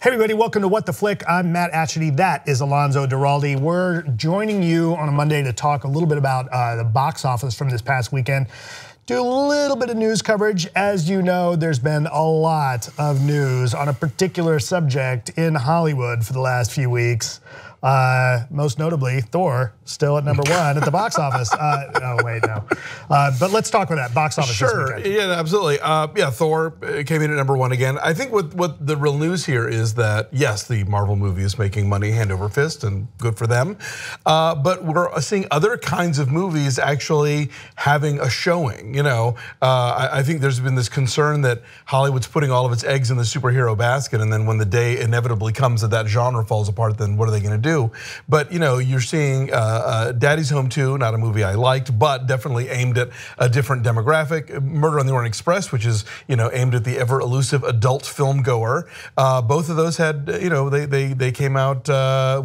Hey everybody, welcome to What the Flick. I'm Matt Atchity, that is Alonso Duralde. We're joining you on a Monday to talk a little bit about the box office from this past weekend. Do a little bit of news coverage. As you know, there's been a lot of news on a particular subject in Hollywood for the last few weeks. Most notably, Thor still at #1 at the box office. Oh wait, no. But let's talk about that box office. Sure, yeah, absolutely. Yeah, Thor came in at #1 again. I think what the real news here is that yes, the Marvel movie is making money hand over fist, and good for them. But we're seeing other kinds of movies actually having a showing. You know, I think there's been this concern that Hollywood's putting all of its eggs in the superhero basket, and then when the day inevitably comes that genre falls apart, then what are they going to do? But you know, you're seeing Daddy's Home 2, not a movie I liked, but definitely aimed at a different demographic. Murder on the Orient Express, which is aimed at the ever elusive adult film goer. Both of those had they came out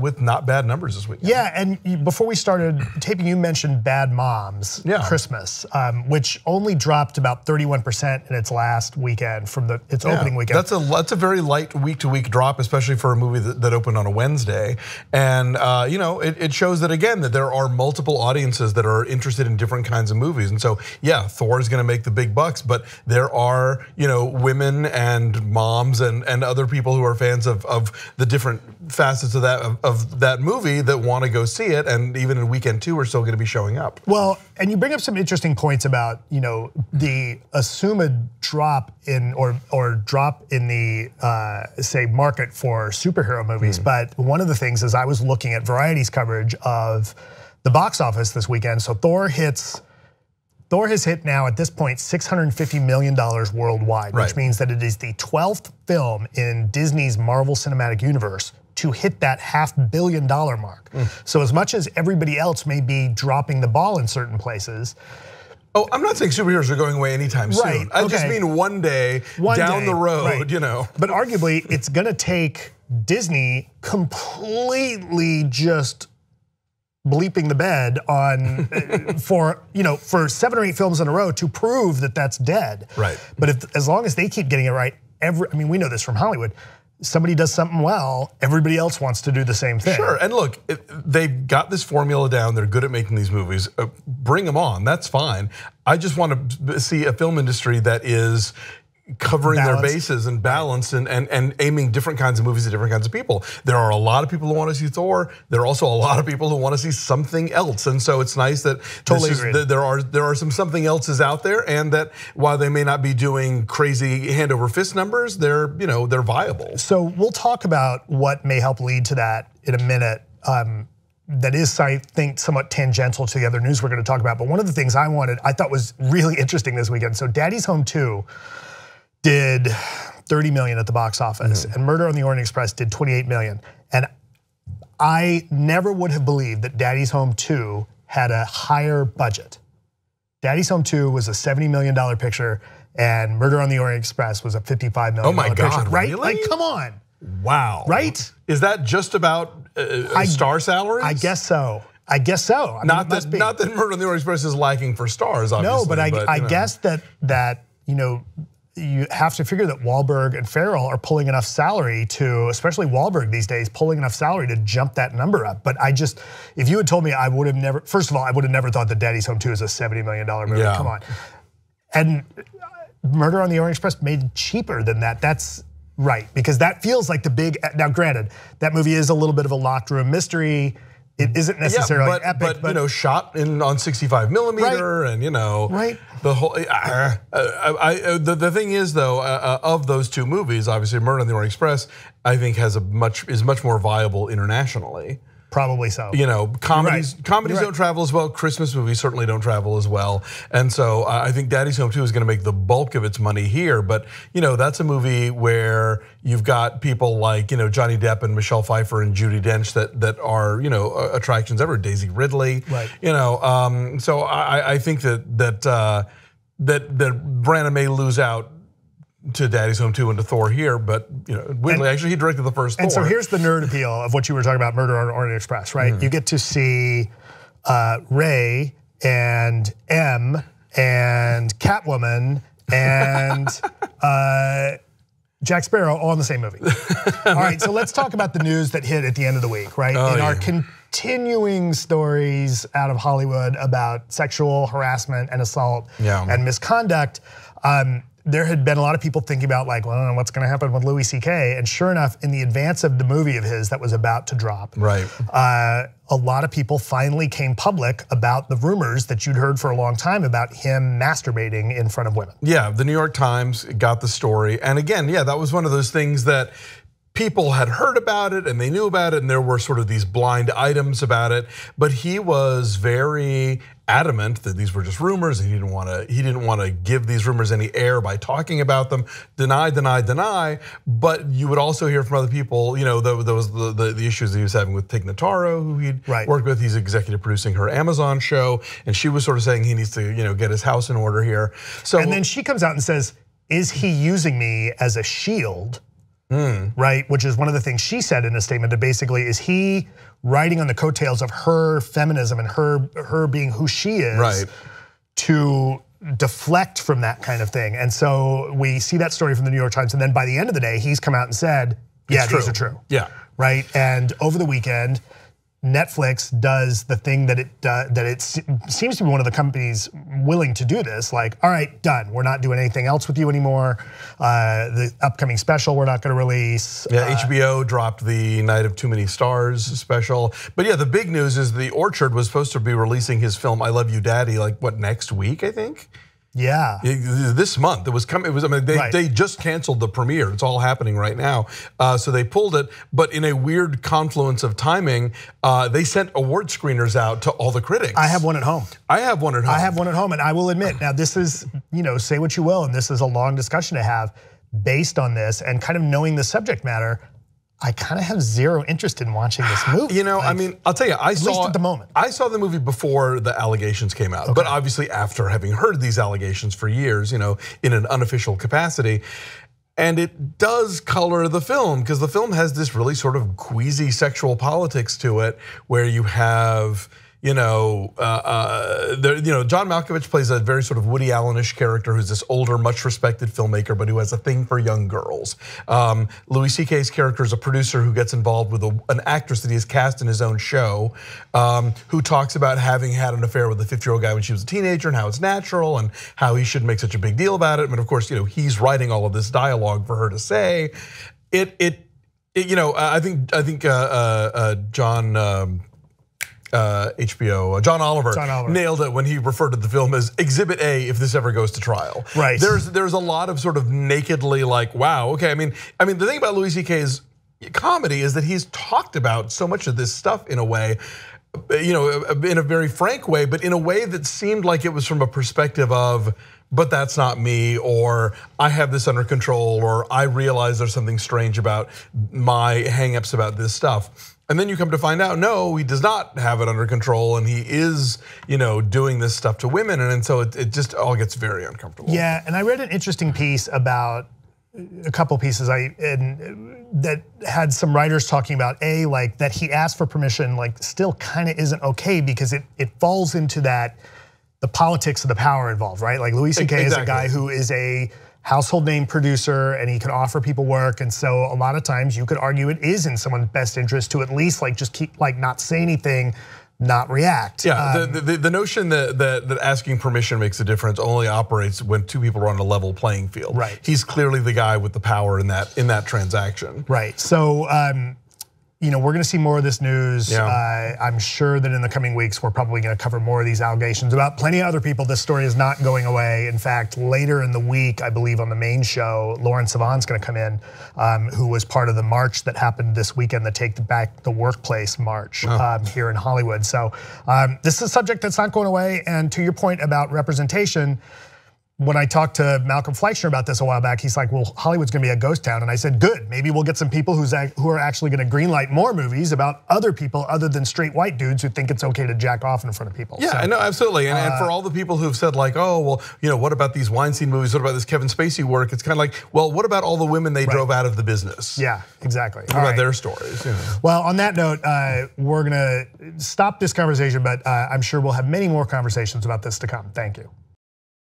with not bad numbers this week. Yeah, and before we started taping, you mentioned Bad Moms Christmas, which only dropped about 31% in its last weekend from its opening weekend. That's a very light week-to-week drop, especially for a movie that opened on a Wednesday. And it shows that again that there are multiple audiences that are interested in different kinds of movies. And so yeah, Thor is going to make the big bucks, but there are women and moms and other people who are fans of the different facets of that movie that want to go see it. And even in weekend 2 are still going to be showing up. Well, and you bring up some interesting points about the assumed drop in or drop in the say market for superhero movies. But one of the things is I was looking at Variety's coverage of the box office this weekend. So Thor has hit now at this point $650 million worldwide, which means that it is the 12th film in Disney's Marvel Cinematic Universe to hit that $500 million mark. So as much as everybody else may be dropping the ball in certain places. Oh, I'm not saying superheroes are going away anytime soon. I just mean one day down the road, But arguably, it's gonna take Disney completely just bleeping the bed on for 7 or 8 films in a row to prove that that's dead. Right. But as long as they keep getting it right, we know this from Hollywood. Somebody does something well, everybody else wants to do the same thing. Sure, and look, they've got this formula down. They're good at making these movies. Bring them on, that's fine. I just want to see a film industry that is covering their bases and balanced and aiming different kinds of movies at different kinds of people. There are a lot of people who want to see Thor. There are also a lot of people who want to see something else. And so it's nice that there are some something else's out there, and that while they may not be doing crazy hand over fist numbers, they're they're viable. So we'll talk about what may help lead to that in a minute. That is, I think, somewhat tangential to the other news we're going to talk about. But one of the things I thought was really interesting this weekend. So Daddy's Home 2 did 30 million at the box office, and Murder on the Orient Express did 28 million. And I never would have believed that Daddy's Home 2 had a higher budget. Daddy's Home 2 was a $70 million picture, and Murder on the Orient Express was a $55 million picture. Oh my God, right? really? Like, come on. Wow. Right? Is that just about star salaries? I guess so. I guess so. Not that Murder on the Orient Express is lacking for stars, obviously. No, but I guess that you have to figure that Wahlberg and Farrell are pulling enough salary to, especially Wahlberg these days, pulling enough salary to jump that number up. But if you had told me, I would have never, first of all, I would have never thought that Daddy's Home 2 is a $70 million movie, come on. And Murder on the Orient Express made cheaper than that, that's right. Because that feels like the big, now granted, that movie is a little bit of a locked room mystery. It isn't necessarily epic, but shot on 65 millimeter, and the whole. The thing is though, of those two movies, obviously Murder on the Orient Express, I think is much more viable internationally. Probably so. Comedies don't travel as well. Christmas movies certainly don't travel as well. And so I think Daddy's Home 2 is going to make the bulk of its money here. But that's a movie where you've got people like Johnny Depp and Michelle Pfeiffer and Judi Dench that are attractions ever. Daisy Ridley. Right. So I think that Branagh may lose out to Daddy's Home 2 and to Thor here, but weirdly, actually he directed the first Thor. And so here's the nerd appeal of what you were talking about, Murder on Orient Express, right? You get to see Ray and M and Catwoman and Jack Sparrow, all in the same movie. All right, so let's talk about the news that hit at the end of the week, right? In our continuing stories out of Hollywood about sexual harassment and assault and misconduct, there had been a lot of people thinking about like, well, what's gonna happen with Louis C.K? And sure enough, in the advance of the movie of his that was about to drop, a lot of people finally came public about the rumors that you'd heard for a long time about him masturbating in front of women. Yeah, the New York Times got the story. And again, yeah, that was one of those things that people had heard about it and they knew about it and there were sort of these blind items about it, but he was very adamant that these were just rumors and he didn't want to give these rumors any air by talking about them. Deny. But you would also hear from other people, there was the issues that he was having with Tig Notaro, who he'd worked with. He's executive producing her Amazon show, and she was sort of saying he needs to get his house in order here. So and then she comes out and says, "Is he using me as a shield?" Right, which is one of the things she said in a statement. That basically, is he riding on the coattails of her feminism and her being who she is to deflect from that kind of thing? And so we see that story from the New York Times, and then by the end of the day, he's come out and said, "Yeah, these are true." Yeah, right. And over the weekend, Netflix does the thing that it seems to be one of the companies willing to do this. Like, all right, done. We're not doing anything else with you anymore. The upcoming special we're not going to release. Yeah, HBO dropped the Night of Too Many Stars special. But yeah, the big news is The Orchard was supposed to be releasing his film I Love You Daddy, like what, next week, I think? Yeah, this month it was coming. They just canceled the premiere. It's all happening right now. So they pulled it, but in a weird confluence of timing, they sent award screeners out to all the critics. I have one at home. I have one at home, and I will admit, now this is, say what you will, and this is a long discussion to have based on this and kind of knowing the subject matter. I kind of have zero interest in watching this movie. I mean, I'll tell you, at least at the moment. I saw the movie before the allegations came out, but obviously after having heard these allegations for years, in an unofficial capacity. And it does color the film because the film has this really sort of queasy sexual politics to it, where you have, John Malkovich plays a very sort of Woody Allen-ish character who's this older, much respected filmmaker, but who has a thing for young girls. Louis C.K.'s character is a producer who gets involved with an actress that he has cast in his own show, who talks about having had an affair with a 50-year-old guy when she was a teenager and how it's natural and how he shouldn't make such a big deal about it. But of course, he's writing all of this dialogue for her to say. I think John. John Oliver nailed it when he referred to the film as Exhibit A if this ever goes to trial. Right. There's a lot of sort of nakedly like, wow, okay. I mean, the thing about Louis C.K.'s comedy is that he's talked about so much of this stuff in a way, in a very frank way, but in a way that seemed like it was from a perspective of, but that's not me, or I have this under control, or I realize there's something strange about my hangups about this stuff. And then you come to find out, no, he does not have it under control, and he is, doing this stuff to women, and so it just all gets very uncomfortable. Yeah, and I read an interesting piece about a couple pieces that had some writers talking about like that he asked for permission, like still kind of isn't okay because it falls into the politics of the power involved, right? Like Louis C.K. is a guy who is a household name producer and he can offer people work, and so a lot of times you could argue it is in someone's best interest to at least just keep not say anything, not react. Yeah, the notion that asking permission makes a difference only operates when two people are on a level playing field. Right. He's clearly the guy with the power in that transaction. Right. So we're gonna see more of this news. Yeah. I'm sure that in the coming weeks, we're probably gonna cover more of these allegations about plenty of other people. This story is not going away. In fact, later in the week, I believe on the main show, Lauren Sivan's gonna come in, who was part of the march that happened this weekend, the Take Back the Workplace march here in Hollywood. So this is a subject that's not going away. And to your point about representation, when I talked to Malcolm Fleischner about this a while back, he's like, well, Hollywood's gonna be a ghost town. And I said, good, maybe we'll get some people who are actually gonna greenlight more movies about other people other than straight white dudes who think it's okay to jack off in front of people. Yeah, I know, absolutely. And for all the people who've said like, oh, well, what about these Weinstein movies? What about this Kevin Spacey work? It's kind of like, well, what about all the women they drove out of the business? Yeah, exactly. What about their stories? Well, on that note, we're gonna stop this conversation, but I'm sure we'll have many more conversations about this to come. Thank you.